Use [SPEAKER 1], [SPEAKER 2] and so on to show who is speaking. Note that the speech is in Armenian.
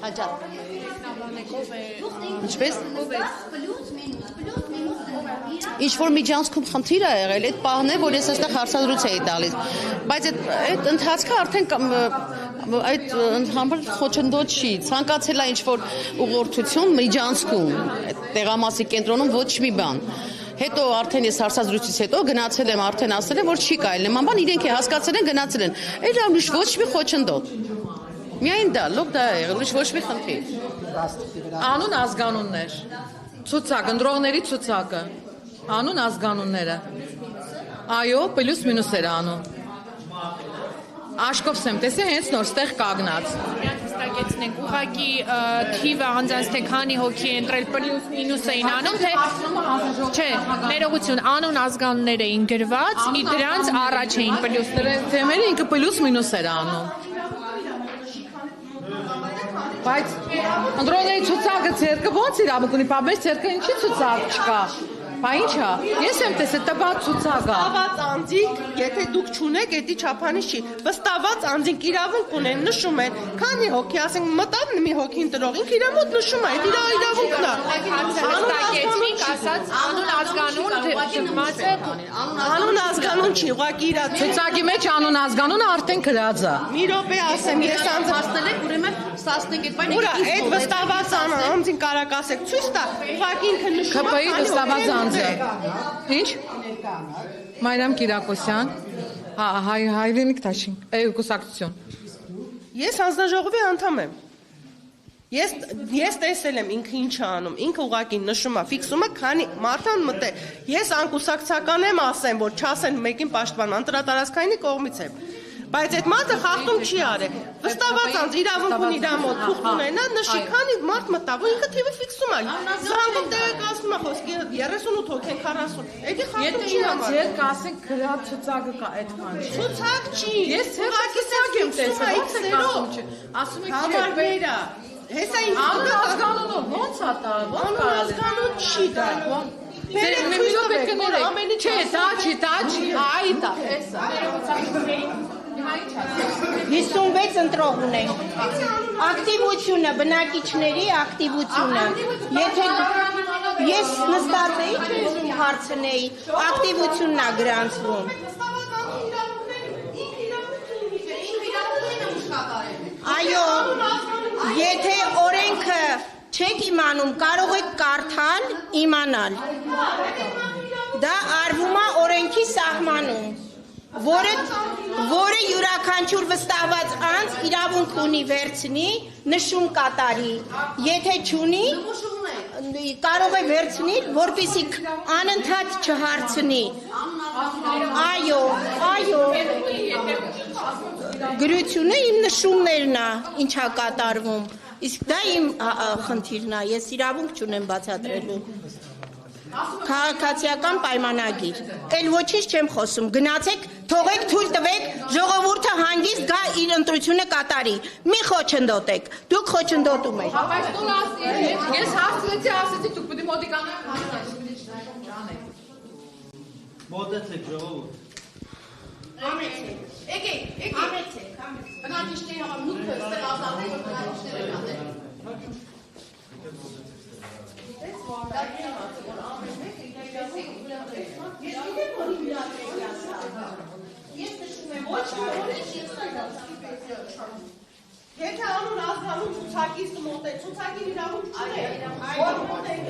[SPEAKER 1] Հաջատ։ Ինչպես։ Ինչ որ միջանցքում խնդիր է եղել, այդ պահն է, որ ես այստեղ հարցադրույց էի տալիս, բայց այդ ընթացքը արդեն այդ ընդհանուր խոչընդոտ չի, ցանկացել է ինչ որ ուղղորդություն միջանցքում, տեղամասի կենտրոնում ոչ մի բան։ Հետո արդեն ես հարցազրույցից հետո գնացել եմ, արդեն ասել եմ, որ չի կարելի նման բան, իրենք հասկացել են, գնացել են։ Այդ լավ ոչ մի խոչընդոտ։ Միայն դա, լոկ դա է եղել, ոչ մի խնդիր։
[SPEAKER 2] Անուն ազգանուններ։ Ցուցակ, ընտրողների ցուցակը։ Անուն ազգանունները։ Այո, պլյուս մինուս էր անում։ Աշկով եմ տեսել հենց նոր ստեղ կանգնած։
[SPEAKER 3] Ստակեցնենք ուղղակի թիվը անձանց թե քանի հոգի է ընտրել պլյուս մինուս էին անում, թե չէ, ներողություն, անուն ազգանուններ էին գրված, դրանց առաջ էին պլյուսները։
[SPEAKER 2] Թեմերը ինքը պլյուս մինուս էր անում։ Բայց ընտրողների ցուցակը ցերկը ո՞նց իրավունք ունի, բայց մեր ցերկը ինչի ցուցակ չկա։ Բա ինչա։ Ես եմ տեսել տված ցուցակը։
[SPEAKER 4] Վստահված անձինք, եթե դուք չունեք, դա չափանիշ չի։ Վստահված անձինք իրավունք ունեն, նշում են, քանի հոգի, ասենք, մտավ մի հոգի ընտրող, ինքը իր մոտ նշում է, դա իրավունքն է։
[SPEAKER 3] Ասած անուն ազգանուն դրված է։
[SPEAKER 4] Անուն ազգանուն չի, ուղղակի իր
[SPEAKER 2] ցուցակի մեջ անուն ազգանունը արդեն գրած է։
[SPEAKER 4] Մի րոպե ասեմ, ես
[SPEAKER 1] Հասնել եք, ուրեմն ստացնենք այդ բանը։
[SPEAKER 4] Ուրա, այդ վստահված անձին կարակ ասեք, ցույց տա, ուղղակի ինքը նշում է։
[SPEAKER 2] ԿՊ-ի վստահված անձը։ Ինչ։ Մայրամ Կիրակոսյան, Հայրենիք Թաշին, կուսակցություն։
[SPEAKER 4] Ես հանձնաժողովի անդամ եմ։ Ես տեսել եմ ինքը ինչ է անում, ինքը ուղղակի նշում է, ֆիքսում է, քանի մարդան մտել։ Ես անկուսակցական եմ ասեմ, որ չասեն մեկին պաշտպան, անդրատարածքայինի կողմից եմ։ Բայց այդ մարդը խախտում չի արել։ Վստահված անձ իրավունք ունի իր մոտ թուղթ ունենա, նշի, քանի մարդ մտավ, ու ինքը թիվը ֆիքսում է։ Զանգում տեղեկացնում է խոսքի 38 հոգի, 40։ Էդի խախտում չի համար։
[SPEAKER 2] Եթե կասենք գրած ցուցակը կա այդքան չի։
[SPEAKER 4] Ցուցակ չի։
[SPEAKER 2] Ես ցուցակ եմ տեսել, ո՞նց է ասում չի։ Ասում եք
[SPEAKER 4] համարները։ Հեսա ինքը
[SPEAKER 2] անուն ազգանունով ո՞նց է դա։
[SPEAKER 4] Անուն ազգանուն չի դա։
[SPEAKER 2] Չէ, դա չի, այ դա, էսա։
[SPEAKER 5] 56 ընտրող ունենք։ Ակտիվությունը, բնակիչների ակտիվությունը։ Եթե ես նստած էի, չեմ հարցնեի, ակտիվությունն է գրանցվում։ Այո, եթե օրենքը չեք իմանում, կարող եք կարդալ, իմանալ։ Դա արվում է օրենքի սահմանում, որը յուրաքանչյուր վստահված անձ իրավունք ունի վերցնի, նշում կատարի։ Եթե չունի, կարող է վերցնի, որպեսզի անընդհատ չհարցնի։ Այո, գրությունը իմ նշումներն է, ինչա կատարվում։ Իսկ դա իմ խնդիրն է, ես իրավունք չունեմ բացատրելու։ Քաղաքացիական պայմանագիր։ Էլ ոչինչ չեմ խոսում։ Գնացեք, թողեք, թույլ տվեք, ժողովուրդը հանգիստ գա իր ընտրությունը կատարի։ Մի խոչընդոտեք։ Դուք խոչընդոտում եք։
[SPEAKER 2] Բայց տուն ես ասեցի, դուք պետք է մոտիկանաք հանեք։
[SPEAKER 6] Մոտեցեք ժողովուրդ։
[SPEAKER 1] Եկեք։ Բնակիչների համար մուտքը ստեղ ազատել, որ բնակիչները գան։
[SPEAKER 4] Եթե անուն ազգանուն ցուցակից մոտեք, ցուցակի իրավունք չունեք, որ մոտեք